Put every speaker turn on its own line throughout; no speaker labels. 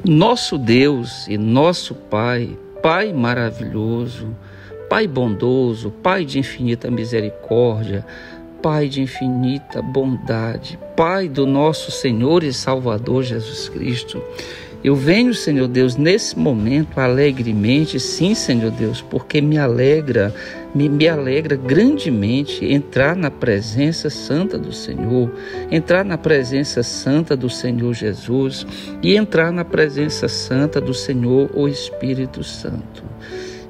Nosso Deus e nosso Pai, Pai maravilhoso, Pai bondoso, Pai de infinita misericórdia, Pai de infinita bondade, Pai do nosso Senhor e Salvador Jesus Cristo. Eu venho, Senhor Deus, nesse momento alegremente, sim, Senhor Deus, porque me alegra grandemente entrar na presença santa do Senhor, entrar na presença santa do Senhor Jesus e entrar na presença santa do Senhor, o Espírito Santo.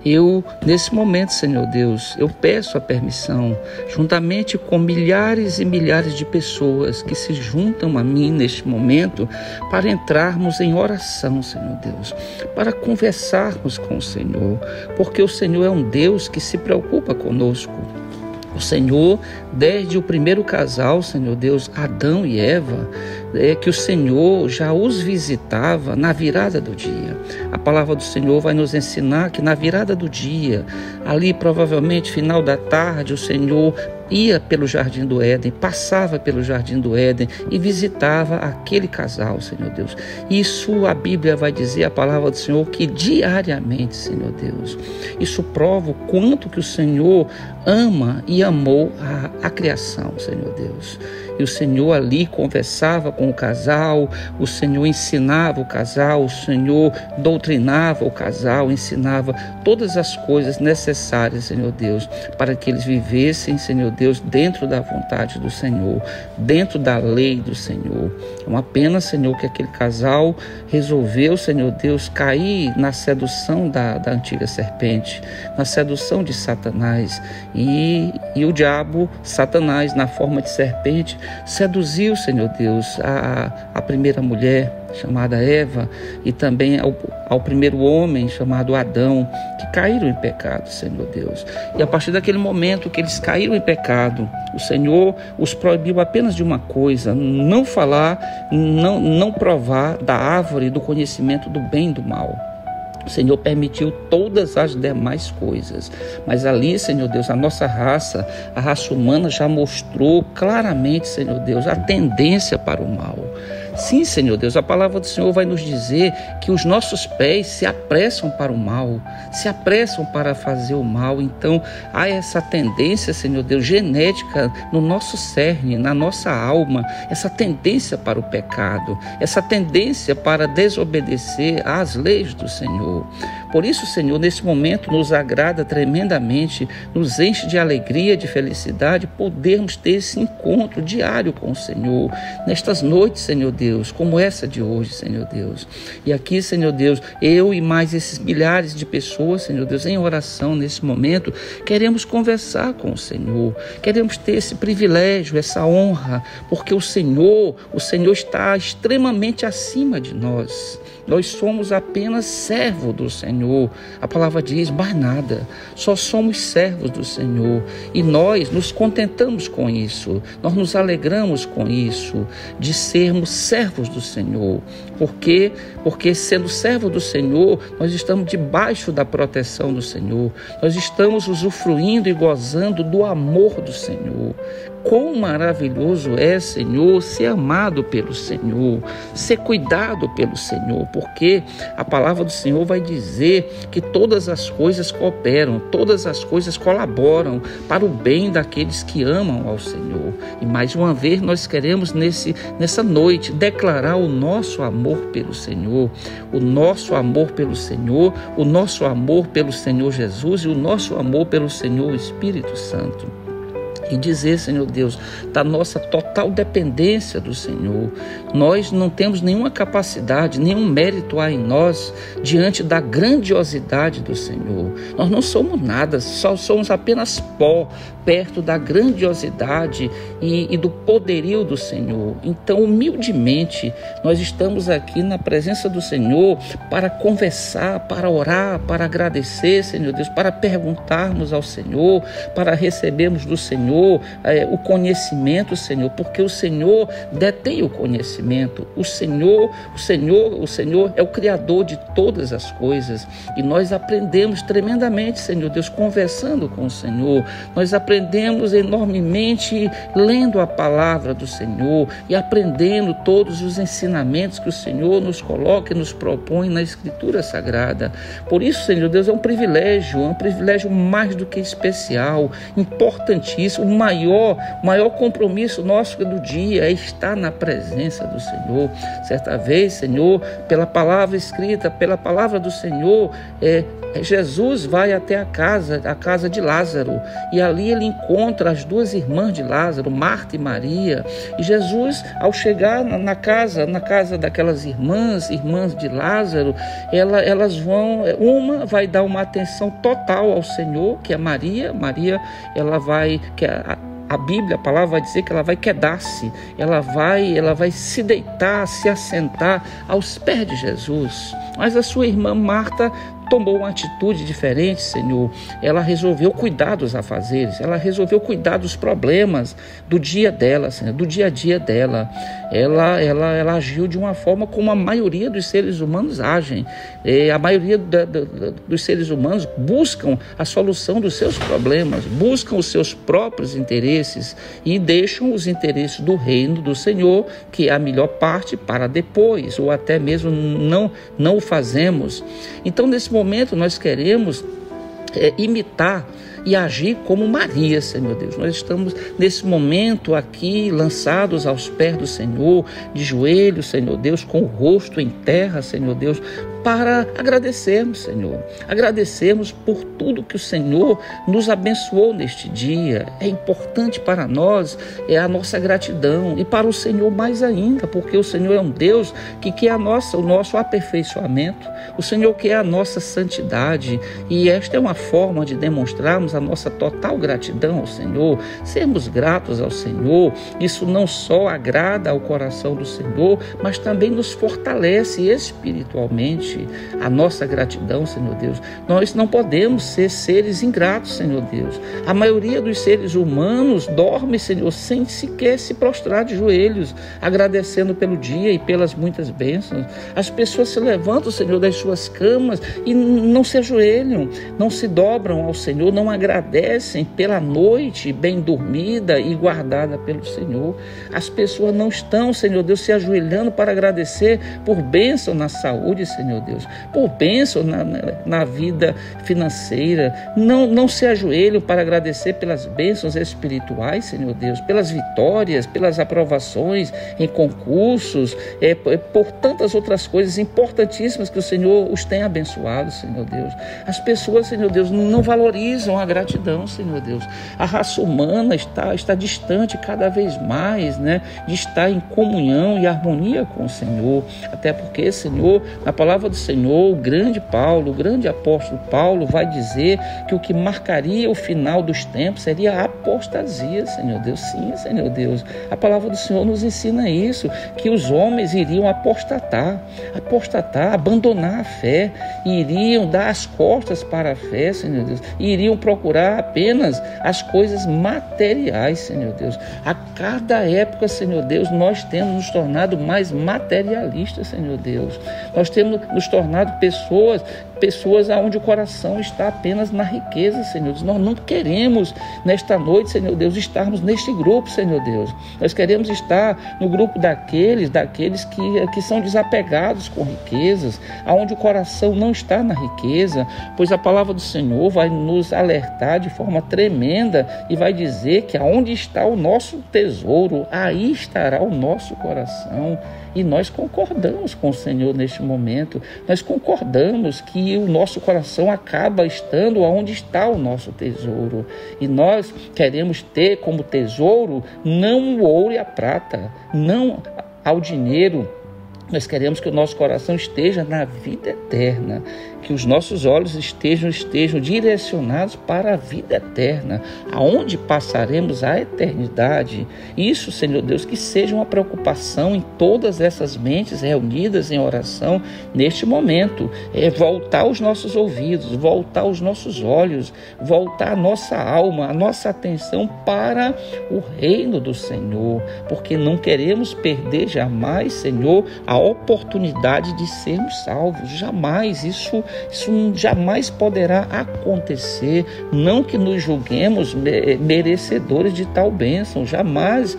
Eu, nesse momento, Senhor Deus, eu peço a permissão, juntamente com milhares e milhares de pessoas que se juntam a mim neste momento, para entrarmos em oração, Senhor Deus, para conversarmos com o Senhor, porque o Senhor é um Deus que se preocupa conosco. O Senhor, desde o primeiro casal, Senhor Deus, Adão e Eva, que o Senhor já os visitava na virada do dia. A palavra do Senhor vai nos ensinar que na virada do dia, ali provavelmente final da tarde, o Senhor ia pelo Jardim do Éden, passava pelo Jardim do Éden e visitava aquele casal, Senhor Deus. Isso a Bíblia vai dizer, a palavra do Senhor, que diariamente, Senhor Deus. Isso prova o quanto que o Senhor ama e amou a criação, Senhor Deus. E o Senhor ali conversava com o casal, o Senhor ensinava o casal, o Senhor doutrinava o casal, ensinava todas as coisas necessárias, Senhor Deus, para que eles vivessem, Senhor Deus, dentro da vontade do Senhor, dentro da lei do Senhor. É uma pena, Senhor, que aquele casal resolveu, Senhor Deus, cair na sedução da antiga serpente, na sedução de Satanás. E o diabo, Satanás, na forma de serpente, seduziu, Senhor Deus, a primeira mulher, chamada Eva, e também ao primeiro homem, chamado Adão, que caíram em pecado, Senhor Deus. E a partir daquele momento que eles caíram em pecado, o Senhor os proibiu apenas de uma coisa: não falar, não provar da árvore do conhecimento do bem e do mal. O Senhor permitiu todas as demais coisas, mas ali, Senhor Deus, a nossa raça, a raça humana já mostrou claramente, Senhor Deus, a tendência para o mal. Sim, Senhor Deus, a palavra do Senhor vai nos dizer que os nossos pés se apressam para o mal, se apressam para fazer o mal. Então, há essa tendência, Senhor Deus, genética no nosso cerne, na nossa alma, essa tendência para o pecado, essa tendência para desobedecer às leis do Senhor. Por isso, Senhor, nesse momento nos agrada tremendamente, nos enche de alegria, de felicidade, podermos ter esse encontro diário com o Senhor, nestas noites, Senhor Deus, como essa de hoje, Senhor Deus. E aqui, Senhor Deus, eu e mais esses milhares de pessoas, Senhor Deus, em oração nesse momento, queremos conversar com o Senhor, queremos ter esse privilégio, essa honra, porque o Senhor está extremamente acima de nós. Nós somos apenas servos do Senhor. A palavra diz, mais nada. Só somos servos do Senhor. E nós nos contentamos com isso. Nós nos alegramos com isso, de sermos servos do Senhor. Por quê? Porque sendo servos do Senhor, nós estamos debaixo da proteção do Senhor. Nós estamos usufruindo e gozando do amor do Senhor. Quão maravilhoso é, Senhor, ser amado pelo Senhor, ser cuidado pelo Senhor, porque a palavra do Senhor vai dizer que todas as coisas cooperam, todas as coisas colaboram para o bem daqueles que amam ao Senhor. E mais uma vez nós queremos nessa noite declarar o nosso amor pelo Senhor, o nosso amor pelo Senhor, o nosso amor pelo Senhor Jesus e o nosso amor pelo Senhor Espírito Santo. E dizer, Senhor Deus, da nossa total dependência do Senhor. Nós não temos nenhuma capacidade, nenhum mérito há em nós diante da grandiosidade do Senhor. Nós não somos nada, só somos apenas pó perto da grandiosidade e do poderio do Senhor. Então, humildemente, nós estamos aqui na presença do Senhor para conversar, para orar, para agradecer, Senhor Deus, para perguntarmos ao Senhor, para recebermos do Senhor Senhor o conhecimento, Senhor, porque o Senhor detém o conhecimento. O Senhor é o Criador de todas as coisas, e nós aprendemos tremendamente, Senhor Deus, conversando com o Senhor. Nós aprendemos enormemente lendo a palavra do Senhor e aprendendo todos os ensinamentos que o Senhor nos coloca e nos propõe na Escritura Sagrada. Por isso, Senhor Deus, é um privilégio mais do que especial, importantíssimo. O maior compromisso nosso do dia é estar na presença do Senhor. Certa vez, Senhor, pela palavra escrita, pela palavra do Senhor, Jesus vai até a casa de Lázaro, e ali ele encontra as duas irmãs de Lázaro, Marta e Maria. E Jesus, ao chegar na casa daquelas irmãs de Lázaro, uma vai dar uma atenção total ao Senhor, que é Maria. Ela vai... A Bíblia, a palavra vai dizer que ela vai quedar-se, ela vai se deitar, se assentar aos pés de Jesus. Mas a sua irmã Marta tomou uma atitude diferente, Senhor. Ela resolveu cuidar dos afazeres, ela resolveu cuidar dos problemas do dia dela, Senhor, do dia a dia dela. Ela agiu de uma forma como a maioria dos seres humanos agem. A maioria dos seres humanos buscam a solução dos seus problemas, buscam os seus próprios interesses e deixam os interesses do reino do Senhor, que é a melhor parte, para depois, ou até mesmo não o fazemos. Então, nesse momento, nós queremos imitar e agir como Maria, Senhor Deus. Nós estamos nesse momento aqui lançados aos pés do Senhor, de joelhos, Senhor Deus, com o rosto em terra, Senhor Deus, para agradecermos, Senhor. Agradecermos por tudo que o Senhor nos abençoou neste dia. É importante para nós a nossa gratidão, e para o Senhor mais ainda, porque o Senhor é um Deus que quer o nosso aperfeiçoamento. O Senhor quer a nossa santidade, e esta é uma forma de demonstrarmos a nossa total gratidão ao Senhor, sermos gratos ao Senhor. Isso não só agrada ao coração do Senhor, mas também nos fortalece espiritualmente. A nossa gratidão, Senhor Deus. Nós não podemos ser seres ingratos, Senhor Deus. A maioria dos seres humanos dorme, Senhor, sem sequer se prostrar de joelhos, agradecendo pelo dia e pelas muitas bênçãos. As pessoas se levantam, Senhor, das suas camas e não se ajoelham, não se dobram ao Senhor, não agradecem pela noite bem dormida e guardada pelo Senhor. As pessoas não estão, Senhor Deus, se ajoelhando para agradecer por bênção na saúde, Senhor Deus, por bênção na vida financeira. Não se ajoelham para agradecer pelas bênçãos espirituais, Senhor Deus, pelas vitórias, pelas aprovações em concursos, por tantas outras coisas importantíssimas que o Senhor os tem abençoado, Senhor Deus. As pessoas, Senhor Deus, não valorizam a gratidão, Senhor Deus. A raça humana está distante cada vez mais, de estar em comunhão e harmonia com o Senhor. Até porque, Senhor, na palavra do Senhor, o grande apóstolo Paulo vai dizer que o que marcaria o final dos tempos seria a apostasia, Senhor Deus. Sim, Senhor Deus. A palavra do Senhor nos ensina isso, que os homens iriam apostatar, abandonar a fé, iriam dar as costas para a fé, Senhor Deus, e iriam procurar apenas as coisas materiais, Senhor Deus. A cada época, Senhor Deus, nós temos nos tornado mais materialistas, Senhor Deus. Nós temos nos tornado pessoas onde o coração está apenas na riqueza, Senhor Deus. Nós não queremos, nesta noite, Senhor Deus, estarmos neste grupo, Senhor Deus. Nós queremos estar no grupo daqueles que são desapegados com riquezas, aonde o coração não está na riqueza, pois a palavra do Senhor vai nos alertar de forma tremenda e vai dizer que aonde está o nosso tesouro, aí estará o nosso coração. E nós concordamos com o Senhor neste momento. Nós concordamos que o nosso coração acaba estando onde está o nosso tesouro. E nós queremos ter como tesouro não o ouro e a prata, não ao dinheiro, Nós queremos que o nosso coração esteja na vida eterna, que os nossos olhos estejam direcionados para a vida eterna, aonde passaremos a eternidade. Isso, Senhor Deus, que seja uma preocupação em todas essas mentes reunidas em oração neste momento. Voltar os nossos ouvidos, voltar os nossos olhos, voltar a nossa alma, a nossa atenção para o reino do Senhor, porque não queremos perder jamais, Senhor, a oportunidade de sermos salvos. Jamais, isso jamais poderá acontecer. Não que nos julguemos merecedores de tal bênção, jamais,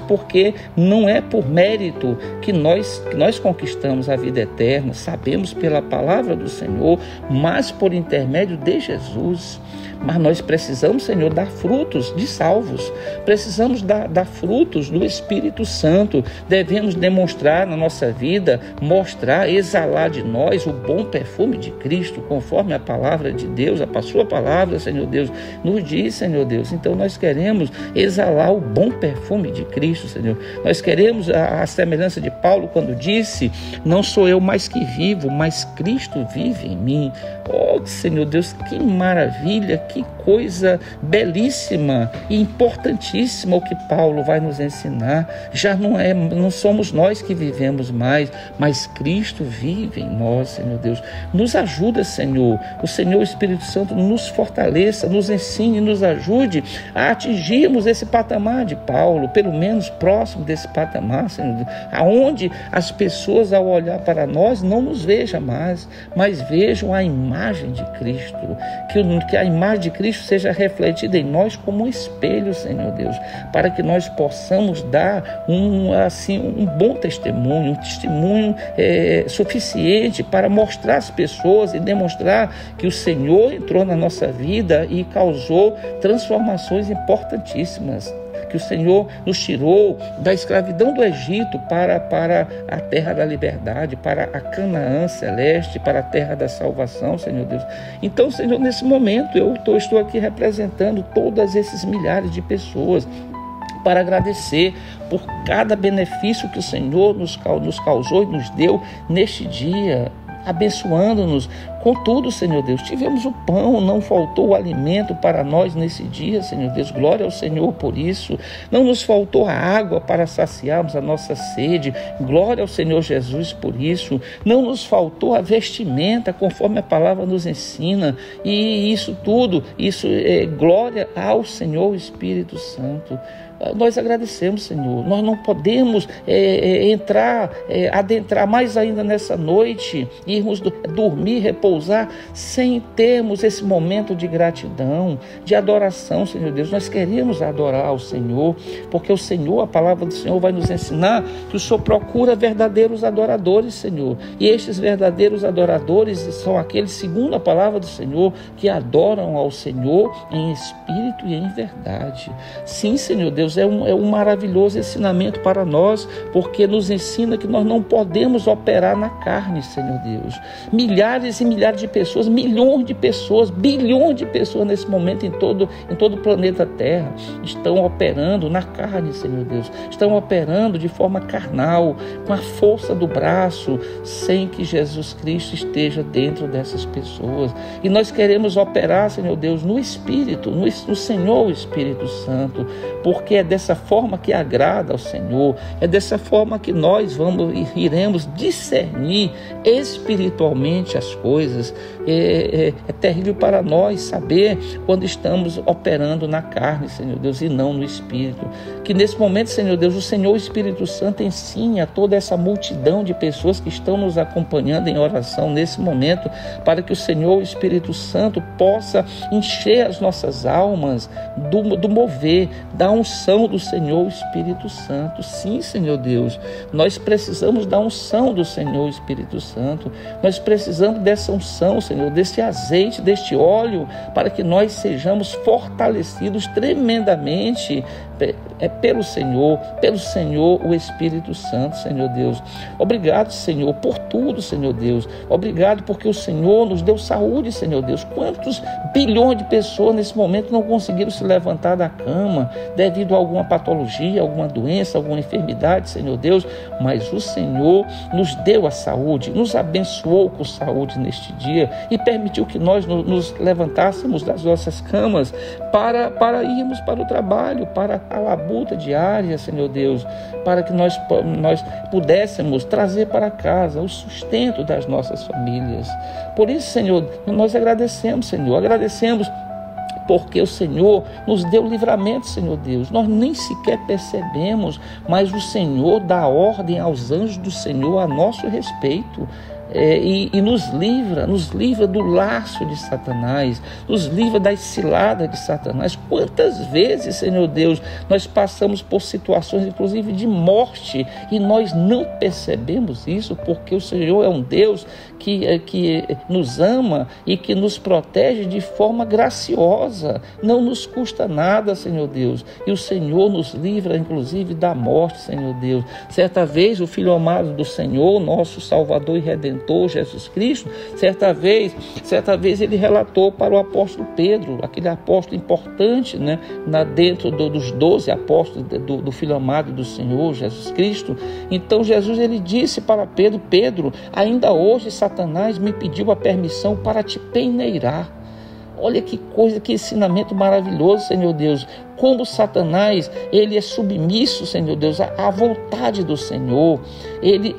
porque não é por mérito que nós conquistamos a vida eterna. Sabemos pela palavra do Senhor, mas por intermédio de Jesus. Mas nós precisamos, Senhor, dar frutos de salvos, precisamos dar frutos do Espírito Santo. Devemos demonstrar na nossa vida, mostrar, exalar de nós o bom perfume de Cristo, conforme a palavra de Deus, a sua palavra, Senhor Deus, nos diz, Senhor Deus. Então nós queremos exalar o bom perfume de Cristo, Senhor. Nós queremos a semelhança de Paulo quando disse: não sou eu mais que vivo, mas Cristo vive em mim. Oh, Senhor Deus, que maravilha, que coisa belíssima e importantíssima o que Paulo vai nos ensinar. Já não somos nós que vivemos mais, mas Cristo vive em nós, Senhor Deus. Nos ajuda, Senhor. O Senhor, o Espírito Santo, nos fortaleça, nos ensine, nos ajude a atingirmos esse patamar de Paulo, pelo menos próximo desse patamar, Senhor Deus, aonde as pessoas, ao olhar para nós, não nos vejam mais, mas vejam a imagem de Cristo, que a imagem de Cristo seja refletida em nós como um espelho, Senhor Deus, para que nós possamos dar um bom testemunho, um testemunho suficiente para mostrar às pessoas e demonstrar que o Senhor entrou na nossa vida e causou transformações importantíssimas, que o Senhor nos tirou da escravidão do Egito para a terra da liberdade, para a Canaã celeste, para a terra da salvação, Senhor Deus. Então, Senhor, nesse momento eu estou aqui representando todos esses milhares de pessoas para agradecer por cada benefício que o Senhor nos causou e nos deu neste dia, abençoando-nos com tudo, Senhor Deus. Tivemos o pão, não faltou o alimento para nós nesse dia, Senhor Deus. Glória ao Senhor por isso. Não nos faltou a água para saciarmos a nossa sede. Glória ao Senhor Jesus por isso. Não nos faltou a vestimenta, conforme a palavra nos ensina. E isso tudo, isso é glória ao Senhor Espírito Santo. Nós agradecemos, Senhor. Nós não podemos adentrar mais ainda nessa noite, irmos dormir, repousar, sem termos esse momento de gratidão, de adoração, Senhor Deus. Nós queremos adorar ao Senhor, porque o Senhor, a palavra do Senhor vai nos ensinar que o Senhor procura verdadeiros adoradores, Senhor. E estes verdadeiros adoradores são aqueles, segundo a palavra do Senhor, que adoram ao Senhor em espírito e em verdade. Sim, Senhor Deus, é um maravilhoso ensinamento para nós, porque nos ensina que nós não podemos operar na carne, Senhor Deus. Milhares e milhares de pessoas, milhões de pessoas, bilhões de pessoas nesse momento em todo o planeta Terra estão operando na carne, Senhor Deus. Estão operando de forma carnal, com a força do braço, sem que Jesus Cristo esteja dentro dessas pessoas. E nós queremos operar, Senhor Deus, no Espírito, no Senhor, o Espírito Santo, porque é dessa forma que agrada ao Senhor, é dessa forma que nós iremos discernir espiritualmente as coisas. É terrível para nós saber quando estamos operando na carne, Senhor Deus, e não no Espírito. Que nesse momento, Senhor Deus, o Senhor Espírito Santo ensine a toda essa multidão de pessoas que estão nos acompanhando em oração nesse momento, para que o Senhor Espírito Santo possa encher as nossas almas do mover, da unção do Senhor Espírito Santo. Sim, Senhor Deus, nós precisamos da unção do Senhor Espírito Santo. Nós precisamos dessa unção, Senhor, desse azeite, deste óleo, para que nós sejamos fortalecidos tremendamente pelo Senhor o Espírito Santo, Senhor Deus. Obrigado, Senhor, por tudo, Senhor Deus. Obrigado porque o Senhor nos deu saúde, Senhor Deus. Quantos bilhões de pessoas nesse momento não conseguiram se levantar da cama devido a alguma patologia, alguma doença, alguma enfermidade, Senhor Deus, mas o Senhor nos deu a saúde, nos abençoou com saúde neste dia e permitiu que nós nos levantássemos das nossas camas para irmos para o trabalho, para a labuta diária, Senhor Deus, para que nós pudéssemos trazer para casa o sustento das nossas famílias. Por isso, Senhor, nós agradecemos, Senhor, porque o Senhor nos deu livramento, Senhor Deus. Nós nem sequer percebemos, mas o Senhor dá ordem aos anjos do Senhor a nosso respeito. E nos livra do laço de Satanás, nos livra das ciladas de Satanás. Quantas vezes, Senhor Deus, nós passamos por situações, inclusive de morte, e nós não percebemos isso, porque o Senhor é um Deus que nos ama e que nos protege de forma graciosa. Não nos custa nada, Senhor Deus, e o Senhor nos livra, inclusive, da morte, Senhor Deus. Certa vez, o Filho amado do Senhor, nosso Salvador e Redentor, Jesus Cristo, certa vez ele relatou para o apóstolo Pedro, aquele apóstolo importante, né, dentro dos 12 apóstolos do Filho amado do Senhor, Jesus Cristo. Então Jesus, ele disse para Pedro: Pedro, ainda hoje Satanás me pediu a permissão para te peneirar. Olha que coisa, que ensinamento maravilhoso, Senhor Deus. Como Satanás, ele é submisso, Senhor Deus, à vontade do Senhor. Ele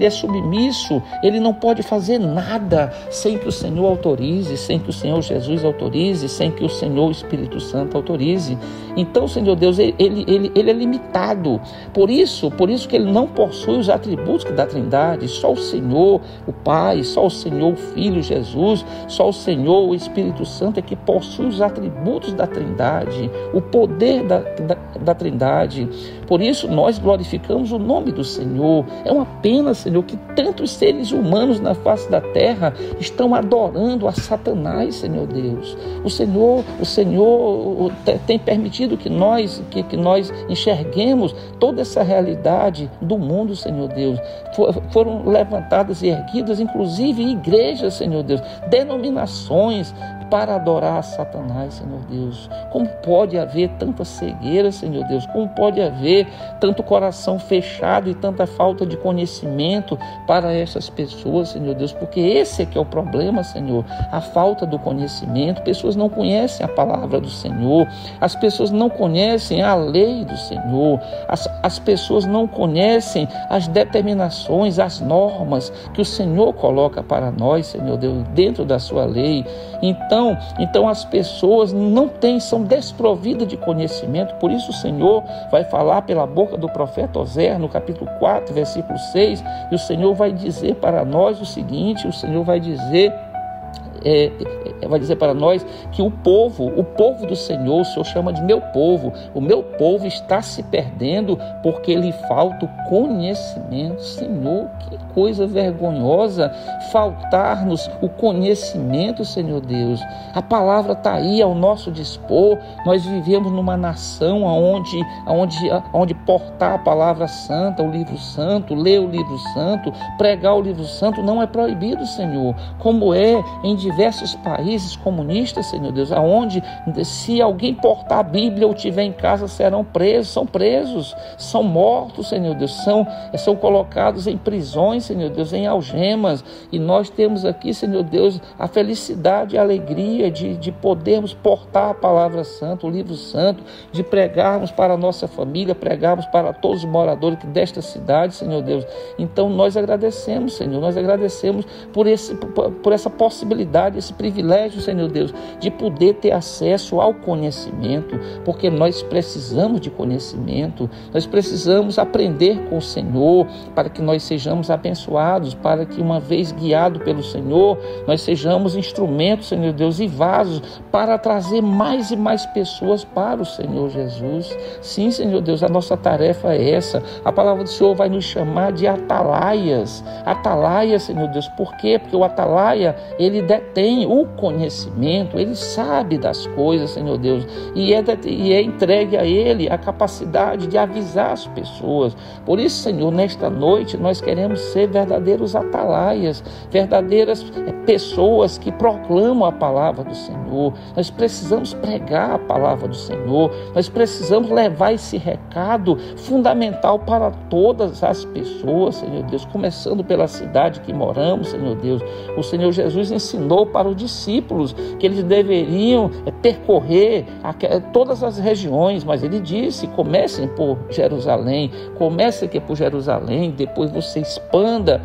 é submisso, ele não pode fazer nada sem que o Senhor autorize, sem que o Senhor Jesus autorize, sem que o Senhor Espírito Santo autorize. Então, Senhor Deus, ele é limitado. Por isso que ele não possui os atributos da Trindade. Só o Senhor, o Pai, só o Senhor, o Filho Jesus, só o Senhor, o Espírito Santo é que possui os atributos da Trindade, o poder da Trindade. Por isso nós glorificamos o nome do Senhor. É uma pena, Senhor, que tantos seres humanos na face da terra estão adorando a Satanás, Senhor Deus. O Senhor tem permitido que nós enxerguemos toda essa realidade do mundo, Senhor Deus. Foram levantadas e erguidas, inclusive igrejas, Senhor Deus, denominações para adorar a Satanás, Senhor Deus. Como pode haver tanta cegueira, Senhor Deus? Como pode haver tanto coração fechado e tanta falta de conhecimento para essas pessoas, Senhor Deus? Porque esse é que é o problema, Senhor. A falta do conhecimento. Pessoas não conhecem a palavra do Senhor. As pessoas não conhecem a lei do Senhor. As pessoas não conhecem as determinações, as normas que o Senhor coloca para nós, Senhor Deus, dentro da sua lei. Então as pessoas são desprovidas de conhecimento. Por isso o Senhor vai falar pela boca do profeta Oséias, no capítulo 4, versículo 6, e o Senhor vai dizer para nós o seguinte: o Senhor vai dizer para nós que o povo do Senhor, o Senhor chama de meu povo. O meu povo está se perdendo porque lhe falta o conhecimento. Senhor, que coisa vergonhosa faltar-nos o conhecimento, Senhor Deus. A palavra está aí ao nosso dispor. Nós vivemos numa nação onde portar a palavra santa, o livro santo, ler o livro santo, pregar o livro santo não é proibido, Senhor, como é em diversos países comunistas, Senhor Deus, aonde se alguém portar a Bíblia ou tiver em casa serão presos, são mortos, Senhor Deus, são colocados em prisões, Senhor Deus, em algemas. E nós temos aqui, Senhor Deus, a felicidade e a alegria de podermos portar a palavra santa, o livro santo, de pregarmos para a nossa família, pregarmos para todos os moradores desta cidade, Senhor Deus. Então nós agradecemos, Senhor, por essa possibilidade, esse privilégio, Senhor Deus, de poder ter acesso ao conhecimento, porque nós precisamos de conhecimento, nós precisamos aprender com o Senhor para que nós sejamos sejamos abençoados, para que, uma vez guiado pelo Senhor, nós sejamos instrumentos, Senhor Deus, e vasos para trazer mais e mais pessoas para o Senhor Jesus. Sim, Senhor Deus, a nossa tarefa é essa. A palavra do Senhor vai nos chamar de atalaias. Atalaias, Senhor Deus. Por quê? Porque o atalaia, ele detém o conhecimento, ele sabe das coisas, Senhor Deus, e é entregue a ele a capacidade de avisar as pessoas. Por isso, Senhor, nesta noite nós queremos ser verdadeiros atalaias, verdadeiras pessoas que proclamam a palavra do Senhor. Nós precisamos pregar a palavra do Senhor, nós precisamos levar esse recado fundamental para todas as pessoas, Senhor Deus, começando pela cidade que moramos, Senhor Deus. O Senhor Jesus ensinou para os discípulos que eles deveriam percorrer todas as regiões, mas ele disse: comecem por Jerusalém, comecem aqui por Jerusalém, depois você expanda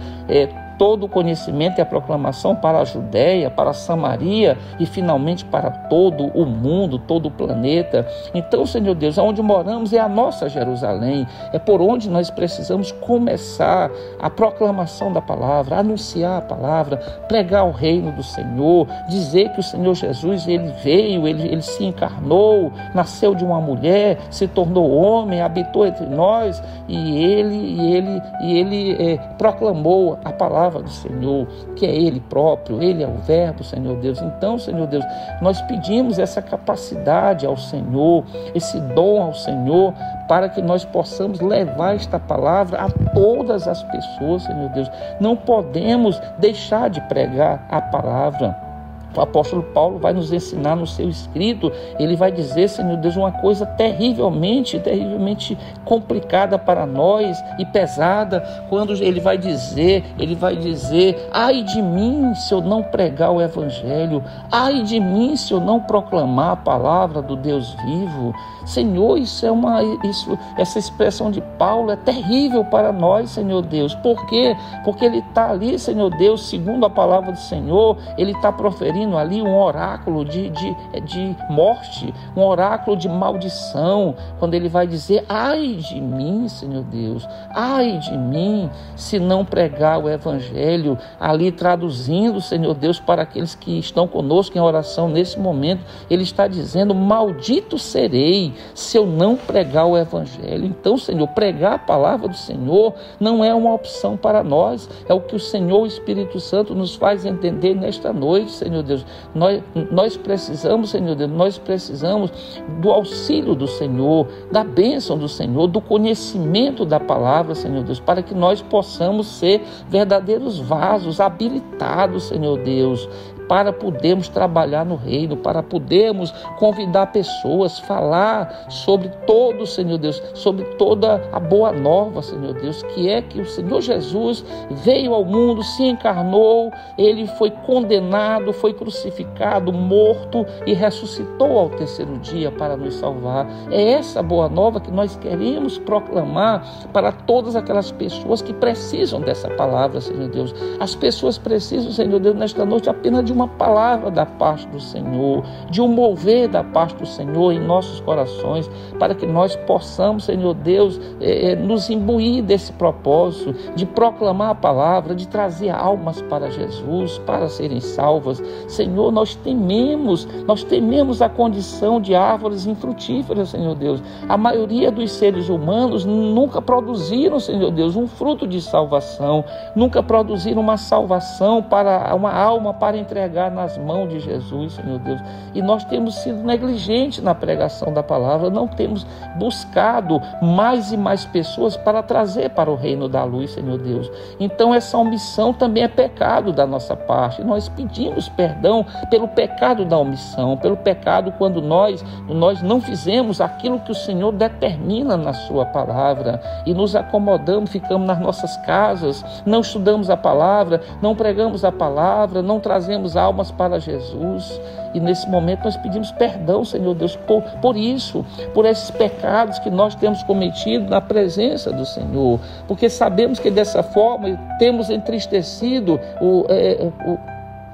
todo o conhecimento e a proclamação para a Judéia, para a Samaria e finalmente para todo o mundo, todo o planeta. Então, Senhor Deus, onde moramos é a nossa Jerusalém, é por onde nós precisamos começar a proclamação da palavra, anunciar a palavra, pregar o reino do Senhor, dizer que o Senhor Jesus, ele veio, ele se encarnou, nasceu de uma mulher, se tornou homem, habitou entre nós e ele proclamou a palavra do Senhor, que é Ele próprio, Ele é o Verbo, Senhor Deus. Então, Senhor Deus, nós pedimos essa capacidade ao Senhor, esse dom ao Senhor, para que nós possamos levar esta palavra a todas as pessoas, Senhor Deus. Não podemos deixar de pregar a palavra. O apóstolo Paulo vai nos ensinar no seu escrito, ele vai dizer, Senhor Deus, uma coisa terrivelmente complicada para nós e pesada, quando ele vai dizer, ai de mim se eu não pregar o evangelho, ai de mim se eu não proclamar a palavra do Deus vivo. Senhor, essa expressão de Paulo é terrível para nós, Senhor Deus. Por quê? Porque ele está ali, Senhor Deus, segundo a palavra do Senhor, ele está proferindo ali um oráculo de morte, um oráculo de maldição, quando ele vai dizer: ai de mim, Senhor Deus, ai de mim se não pregar o evangelho. Ali traduzindo, Senhor Deus, para aqueles que estão conosco em oração nesse momento, ele está dizendo: maldito serei se eu não pregar o evangelho. Então, Senhor, pregar a palavra do Senhor não é uma opção para nós, é o que o Senhor, o Espírito Santo, nos faz entender nesta noite, Senhor Deus. Nós precisamos, Senhor Deus, nós precisamos do auxílio do Senhor, da bênção do Senhor, do conhecimento da palavra, Senhor Deus, para que nós possamos ser verdadeiros vasos habilitados, Senhor Deus, para podermos trabalhar no reino, para podermos convidar pessoas, falar sobre todo, Senhor Deus, sobre toda a boa nova, Senhor Deus, que é que o Senhor Jesus veio ao mundo, se encarnou, ele foi condenado, foi crucificado, morto e ressuscitou ao terceiro dia para nos salvar. É essa boa nova que nós queremos proclamar para todas aquelas pessoas que precisam dessa palavra, Senhor Deus. As pessoas precisam, Senhor Deus, nesta noite apenas de uma palavra da parte do Senhor, de um mover da parte do Senhor em nossos corações, para que nós possamos, Senhor Deus, nos imbuir desse propósito de proclamar a palavra, de trazer almas para Jesus, para serem salvas. Senhor, nós tememos a condição de árvores infrutíferas, Senhor Deus. A maioria dos seres humanos nunca produziram, Senhor Deus, um fruto de salvação, nunca produziram uma salvação para uma alma para entregar nas mãos de Jesus, Senhor Deus. E nós temos sido negligentes na pregação da palavra, não temos buscado mais e mais pessoas para trazer para o reino da luz, Senhor Deus. Então essa omissão também é pecado da nossa parte. Nós pedimos perdão pelo pecado da omissão, pelo pecado quando nós não fizemos aquilo que o Senhor determina na sua palavra e nos acomodamos, ficamos nas nossas casas, não estudamos a palavra, não pregamos a palavra, não trazemos almas para Jesus. E nesse momento nós pedimos perdão, Senhor Deus, por isso, por esses pecados que nós temos cometido na presença do Senhor, porque sabemos que dessa forma temos entristecido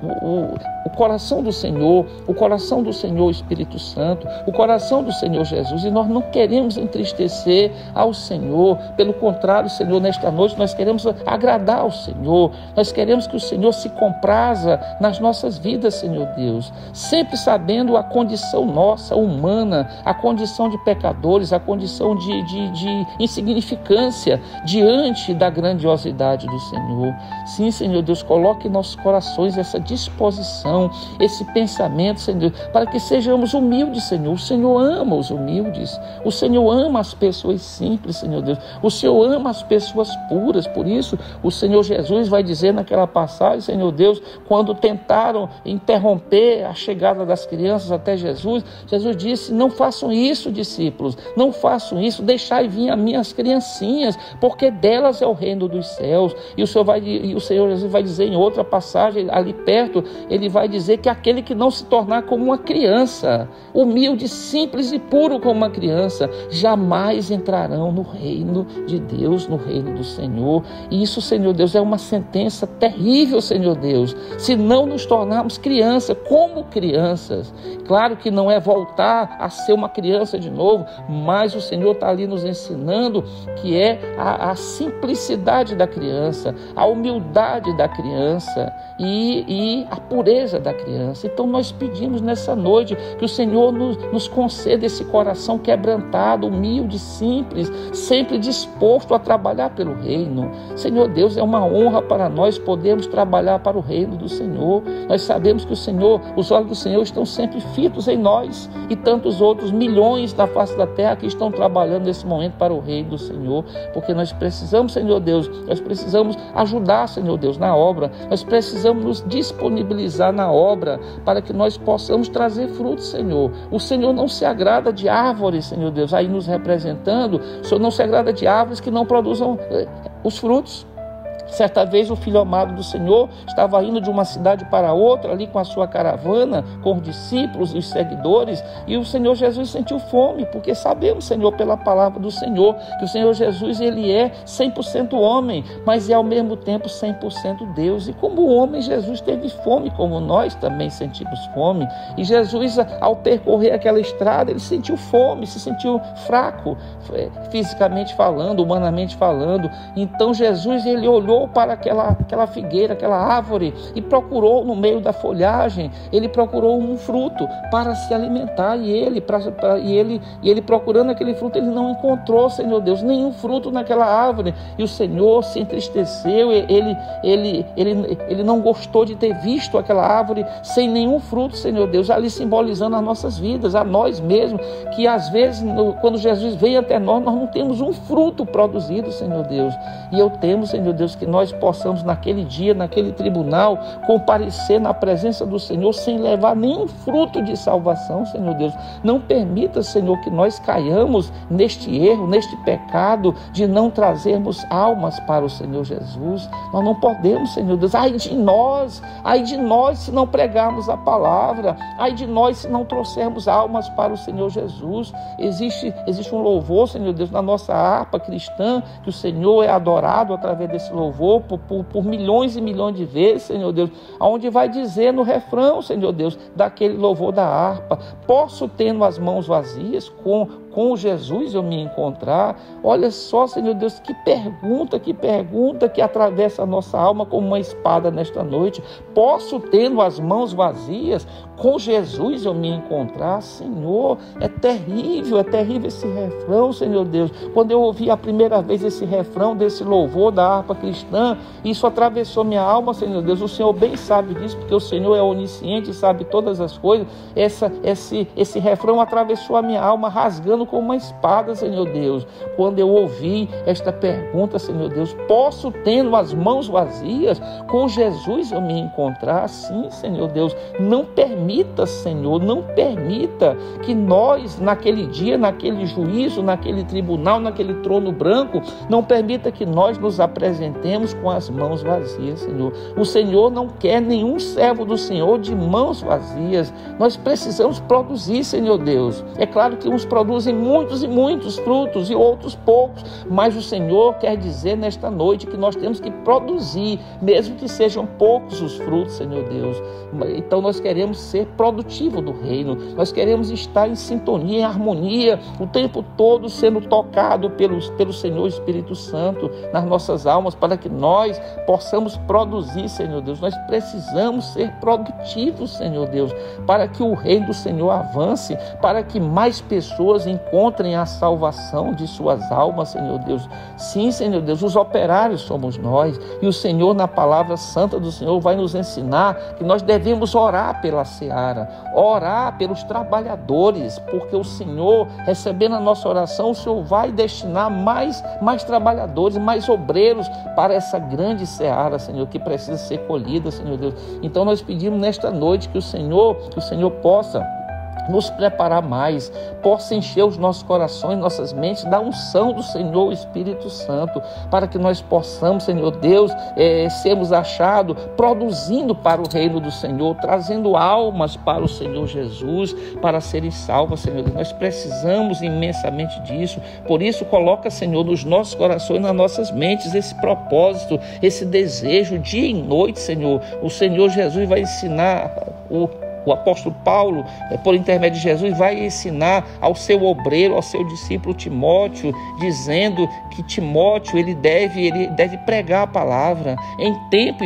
o coração do Senhor, o coração do Senhor Espírito Santo, o coração do Senhor Jesus, e nós não queremos entristecer ao Senhor. Pelo contrário, Senhor, nesta noite nós queremos agradar ao Senhor, nós queremos que o Senhor se compraza nas nossas vidas, Senhor Deus, sempre sabendo a condição nossa, humana, a condição de pecadores, a condição de insignificância diante da grandiosidade do Senhor. Sim, Senhor Deus, coloque em nossos corações essa disposição, esse pensamento, Senhor, para que sejamos humildes, Senhor. O Senhor ama os humildes, o Senhor ama as pessoas simples, Senhor Deus, o Senhor ama as pessoas puras. Por isso, o Senhor Jesus vai dizer naquela passagem, Senhor Deus, quando tentaram interromper a chegada das crianças até Jesus, Jesus disse: não façam isso, discípulos, não façam isso, deixai vir a minhas criancinhas, porque delas é o reino dos céus. E o Senhor Jesus vai dizer em outra passagem ali perto, ele vai dizer que aquele que não se tornar como uma criança, humilde, simples e puro como uma criança, jamais entrarão no reino de Deus, no reino do Senhor. E isso, Senhor Deus, é uma sentença terrível, Senhor Deus, se não nos tornarmos criança, como crianças. Claro que não é voltar a ser uma criança de novo, mas o Senhor está ali nos ensinando que é a simplicidade da criança, a humildade da criança e a pureza da criança. Então nós pedimos nessa noite que o Senhor nos conceda esse coração quebrantado, humilde, simples, sempre disposto a trabalhar pelo reino. Senhor Deus, é uma honra para nós podermos trabalhar para o reino do Senhor. Nós sabemos que o Senhor, os olhos do Senhor estão sempre fitos em nós e tantos outros milhões na face da terra que estão trabalhando nesse momento para o reino do Senhor, porque nós precisamos, Senhor Deus, nós precisamos ajudar, Senhor Deus, na obra, nós precisamos nos disponibilizar na obra para que nós possamos trazer frutos, Senhor. O Senhor não se agrada de árvores, Senhor Deus, aí nos representando, o Senhor não se agrada de árvores que não produzam os frutos. Certa vez o filho amado do Senhor estava indo de uma cidade para outra, ali com a sua caravana, com os discípulos e os seguidores, e o Senhor Jesus sentiu fome, porque sabemos, Senhor, pela palavra do Senhor, que o Senhor Jesus, ele é 100% homem, mas é ao mesmo tempo 100% Deus. E como o homem, Jesus teve fome, como nós também sentimos fome. E Jesus, ao percorrer aquela estrada, ele sentiu fome, se sentiu fraco, fisicamente falando, humanamente falando. Então Jesus, ele olhou para aquela figueira, aquela árvore, e procurou no meio da folhagem, ele procurou um fruto para se alimentar, e ele procurando aquele fruto, ele não encontrou, Senhor Deus, nenhum fruto naquela árvore, e o Senhor se entristeceu, ele não gostou de ter visto aquela árvore sem nenhum fruto, Senhor Deus, ali simbolizando as nossas vidas, a nós mesmos, que às vezes, quando Jesus vem até nós não temos um fruto produzido, Senhor Deus, e eu temo, Senhor Deus, que nós possamos naquele dia, naquele tribunal, comparecer na presença do Senhor sem levar nenhum fruto de salvação, Senhor Deus. Não permita, Senhor, que nós caiamos neste erro, neste pecado de não trazermos almas para o Senhor Jesus. Nós não podemos, Senhor Deus. Ai de nós se não pregarmos a palavra, ai de nós se não trouxermos almas para o Senhor Jesus. Existe um louvor, Senhor Deus, na nossa harpa cristã, que o Senhor é adorado através desse louvor por milhões e milhões de vezes, Senhor Deus, onde vai dizer no refrão, Senhor Deus, daquele louvor da harpa: posso, tendo as mãos vazias, com Jesus eu me encontrar. Olha só, Senhor Deus, que pergunta que atravessa a nossa alma como uma espada nesta noite. Posso, tendo as mãos vazias, com Jesus eu me encontrar? Senhor, é terrível esse refrão, Senhor Deus. Quando eu ouvi a primeira vez esse refrão desse louvor da harpa cristã, isso atravessou minha alma, Senhor Deus. O Senhor bem sabe disso, porque o Senhor é onisciente e sabe todas as coisas. Esse refrão atravessou a minha alma, rasgando como uma espada, Senhor Deus. Quando eu ouvi esta pergunta, Senhor Deus: posso, tendo as mãos vazias, com Jesus eu me encontrar? Sim, Senhor Deus. Não permita, Senhor, não permita que nós, naquele dia, naquele juízo, naquele tribunal, naquele trono branco, não permita que nós nos apresentemos com as mãos vazias, Senhor. O Senhor não quer nenhum servo do Senhor de mãos vazias. Nós precisamos produzir, Senhor Deus. É claro que uns produzem produzem muitos e muitos frutos e outros poucos, mas o Senhor quer dizer nesta noite que nós temos que produzir, mesmo que sejam poucos os frutos, Senhor Deus. Então nós queremos ser produtivos do reino, nós queremos estar em sintonia, em harmonia, o tempo todo sendo tocado pelo Senhor Espírito Santo nas nossas almas, para que nós possamos produzir, Senhor Deus. Nós precisamos ser produtivos, Senhor Deus, para que o reino do Senhor avance, para que mais pessoas encontrem a salvação de suas almas, Senhor Deus. Sim, Senhor Deus, os operários somos nós, e o Senhor, na palavra santa do Senhor, vai nos ensinar que nós devemos orar pela seara, orar pelos trabalhadores, porque o Senhor, recebendo a nossa oração, o Senhor vai destinar mais trabalhadores, mais obreiros para essa grande seara, Senhor, que precisa ser colhida, Senhor Deus. Então nós pedimos nesta noite que o Senhor possa nos preparar mais, possa encher os nossos corações, nossas mentes da unção do Senhor Espírito Santo, para que nós possamos, Senhor Deus, sermos achados produzindo para o reino do Senhor, trazendo almas para o Senhor Jesus, para serem salvas, Senhor Deus. Nós precisamos imensamente disso. Por isso, coloca, Senhor, nos nossos corações, nas nossas mentes, esse propósito, esse desejo, dia e noite, Senhor. O Senhor Jesus vai ensinar o apóstolo Paulo, por intermédio de Jesus, vai ensinar ao seu obreiro, ao seu discípulo Timóteo, dizendo que Timóteo ele deve pregar a palavra em tempo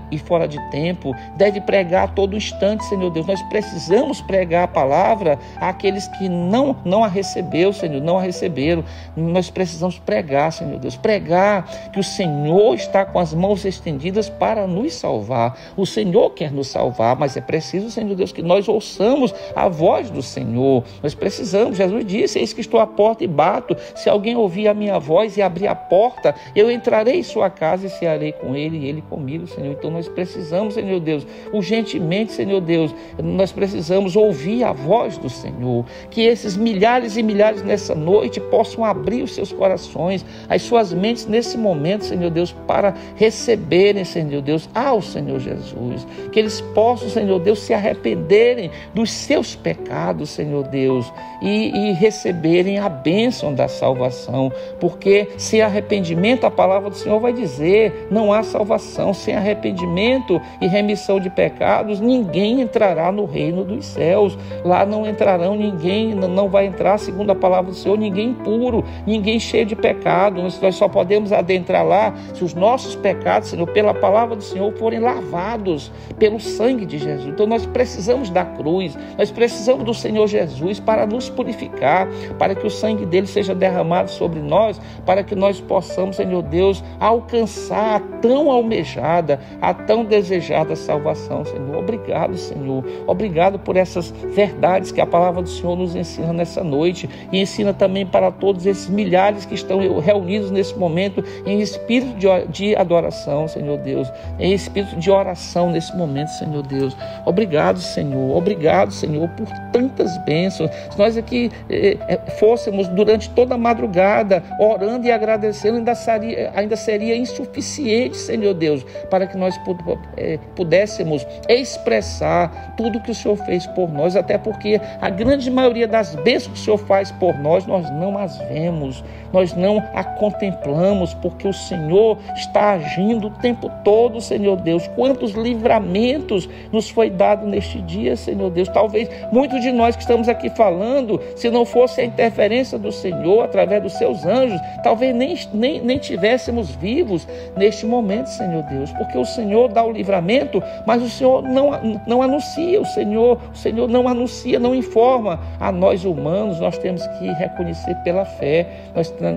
e fora de tempo, deve pregar a todo instante, Senhor Deus. Nós precisamos pregar a palavra àqueles que não a receberam, Senhor, não a receberam. Nós precisamos pregar, Senhor Deus, pregar que o Senhor está com as mãos estendidas para nos salvar. O Senhor quer nos salvar, mas é preciso, Senhor Deus, que nós ouçamos a voz do Senhor. Nós precisamos, Jesus disse: eis que estou à porta e bato, se alguém ouvir a minha voz e abrir a porta, eu entrarei em sua casa e cearei com ele e ele comigo, Senhor. Então nós precisamos, Senhor Deus, urgentemente, Senhor Deus, nós precisamos ouvir a voz do Senhor, que esses milhares e milhares nessa noite possam abrir os seus corações, as suas mentes nesse momento, Senhor Deus, para receberem, Senhor Deus, ao Senhor Jesus, que eles possam, Senhor Deus, se arrependerem dos seus pecados, Senhor Deus, e receberem a bênção da salvação, porque sem arrependimento, a palavra do Senhor vai dizer, não há salvação. Sem arrependimento e remissão de pecados, ninguém entrará no reino dos céus. Lá não entrarão ninguém, não vai entrar, segundo a palavra do Senhor, ninguém impuro, ninguém cheio de pecado. Nós só podemos adentrar lá se os nossos pecados, Senhor, pela palavra do Senhor, forem lavados pelo sangue de Jesus. Então nós precisamos da cruz, nós precisamos do Senhor Jesus para nos purificar, para que o sangue dele seja derramado sobre nós, para que nós possamos, Senhor Deus, alcançar a tão almejada, a tão desejada salvação, Senhor. Obrigado, Senhor. Obrigado por essas verdades que a palavra do Senhor nos ensina nessa noite e ensina também para todos esses milhares que estão reunidos nesse momento em espírito de adoração, Senhor Deus, em espírito de oração nesse momento, Senhor Deus. Obrigado, Senhor. Obrigado, Senhor, por tantas bênçãos. Se nós aqui fôssemos durante toda a madrugada orando e agradecendo, ainda seria insuficiente, Senhor Deus, para que nós pudéssemos expressar tudo que o Senhor fez por nós, até porque a grande maioria das bênçãos que o Senhor faz por nós, nós não as vemos, nós não a contemplamos, porque o Senhor está agindo o tempo todo, Senhor Deus. Quantos livramentos nos foi dado neste dia, Senhor Deus. Talvez muitos de nós que estamos aqui falando, se não fosse a interferência do Senhor através dos seus anjos, talvez nem tivéssemos vivos neste momento, Senhor Deus, porque o Senhor dá o livramento, mas o Senhor não anuncia, o Senhor não anuncia, não informa a nós humanos. Nós temos que reconhecer pela fé,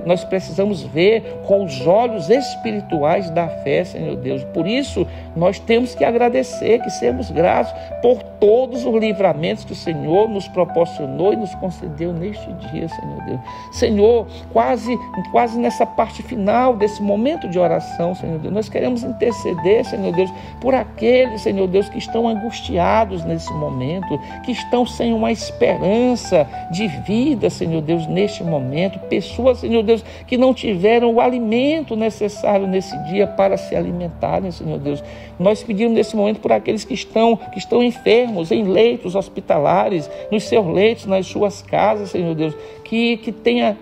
nós precisamos ver com os olhos espirituais da fé, Senhor Deus. Por isso nós temos que agradecer, que sermos gratos por todos os livramentos que o Senhor nos proporcionou e nos concedeu neste dia, Senhor Deus. Senhor, quase nessa parte final desse momento de oração, Senhor Deus, nós queremos interceder, Senhor Deus, por aqueles, Senhor Deus, que estão angustiados nesse momento, que estão sem uma esperança de vida, Senhor Deus, neste momento. Pessoas, Senhor Deus, que não tiveram o alimento necessário nesse dia para se alimentarem, Senhor Deus. Nós pedimos nesse momento por aqueles que estão enfermos, enfermos em leitos hospitalares, nos seus leitos, nas suas casas, Senhor Deus, que tenha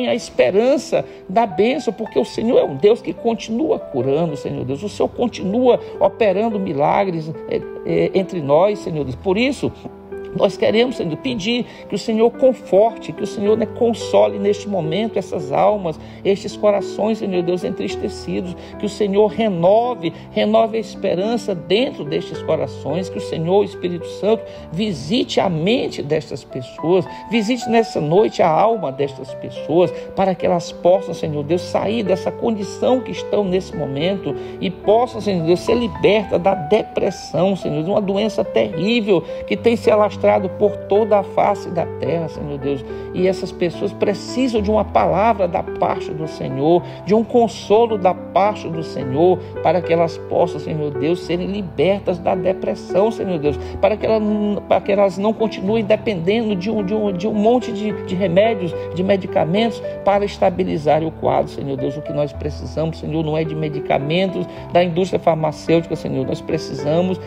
a esperança da bênção, porque o Senhor é um Deus que continua curando, Senhor Deus. O Senhor continua operando milagres entre nós, Senhor Deus. Por isso, nós queremos, Senhor, pedir que o Senhor conforte, que o Senhor console neste momento essas almas, estes corações, Senhor Deus, entristecidos, que o Senhor renove a esperança dentro destes corações, que o Senhor, o Espírito Santo, visite a mente destas pessoas, visite nessa noite a alma destas pessoas, para que elas possam, Senhor Deus, sair dessa condição que estão nesse momento e possam, Senhor Deus, ser libertas da depressão, Senhor Deus, uma doença terrível que tem se alastrado por toda a face da terra, Senhor Deus. E essas pessoas precisam de uma palavra da parte do Senhor, de um consolo da parte do Senhor, para que elas possam, Senhor Deus, serem libertas da depressão, Senhor Deus, para que elas não continuem dependendo de um monte de remédios, de medicamentos para estabilizar o quadro, Senhor Deus. O que nós precisamos, Senhor, não é de medicamentos da indústria farmacêutica, Senhor. Nós precisamos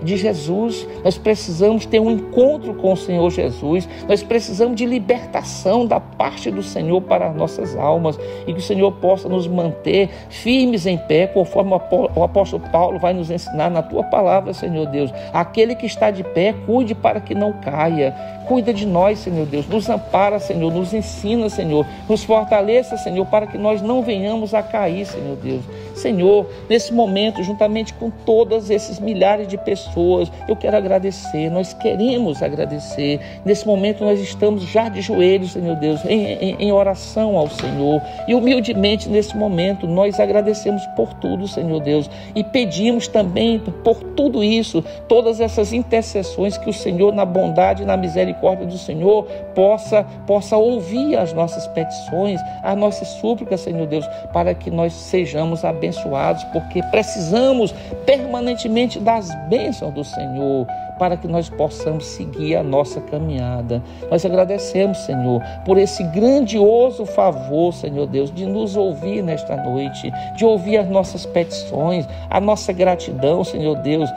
de Jesus. Nós precisamos ter um encontro com o Senhor Jesus. Nós precisamos de libertação da parte do Senhor para as nossas almas, e que o Senhor possa nos manter firmes em pé, conforme o apóstolo Paulo vai nos ensinar na tua palavra, Senhor Deus. Aquele que está de pé, cuide para que não caia. Cuida de nós, Senhor Deus. Nos ampara, Senhor. Nos ensina, Senhor. Nos fortaleça, Senhor, para que nós não venhamos a cair, Senhor Deus. Senhor, nesse momento, juntamente com todos esses milhares de pessoas, eu quero agradecer. Nós queremos agradecer. Nesse momento nós estamos já de joelhos, Senhor Deus, em oração ao Senhor. E humildemente nesse momento nós agradecemos por tudo, Senhor Deus. E pedimos também por tudo isso, todas essas intercessões, que o Senhor, na bondade e na misericórdia do Senhor, possa ouvir as nossas petições, as nossas súplicas, Senhor Deus, para que nós sejamos abençoados, porque precisamos permanentemente das bênçãos do Senhor, para que nós possamos seguir a nossa caminhada. Nós agradecemos, Senhor, por esse grandioso favor, Senhor Deus, de nos ouvir nesta noite, de ouvir as nossas petições, a nossa gratidão, Senhor Deus,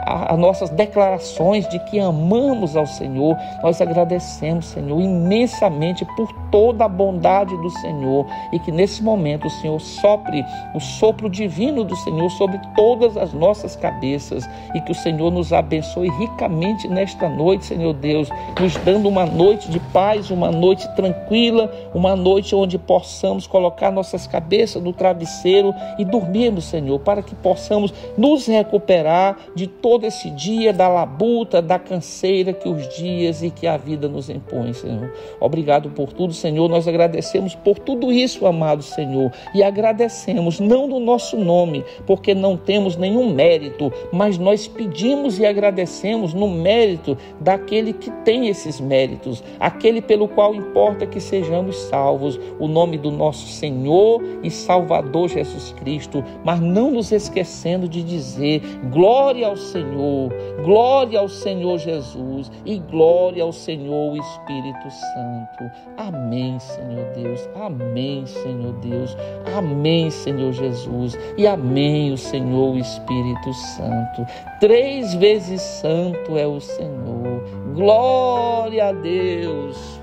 as nossas declarações de que amamos ao Senhor. Nós agradecemos, Senhor, imensamente por toda a bondade do Senhor, e que nesse momento o Senhor sopre o sopro divino do Senhor sobre todas as nossas cabeças, e que o Senhor nos abençoe ricamente nesta noite, Senhor Deus, nos dando uma noite de paz, uma noite tranquila, uma noite onde possamos colocar nossas cabeças no travesseiro e dormirmos, Senhor, para que possamos nos recuperar de todo esse dia, da labuta, da canseira que os dias e que a vida nos impõe, Senhor. Obrigado por tudo, Senhor. Nós agradecemos por tudo isso, amado Senhor, e agradecemos não no nosso nome, porque não temos nenhum mérito, mas nós pedimos e agradecemos no mérito daquele que tem esses méritos, aquele pelo qual importa que sejamos salvos, o nome do nosso Senhor e Salvador Jesus Cristo, mas não nos esquecendo de dizer glória ao Senhor Jesus, e glória ao Senhor Espírito Santo. Amém, Senhor Deus. Amém, Senhor Deus. Amém, Senhor Jesus. E amém, o Senhor Espírito Santo. 3 vezes santo é o Senhor. Glória a Deus.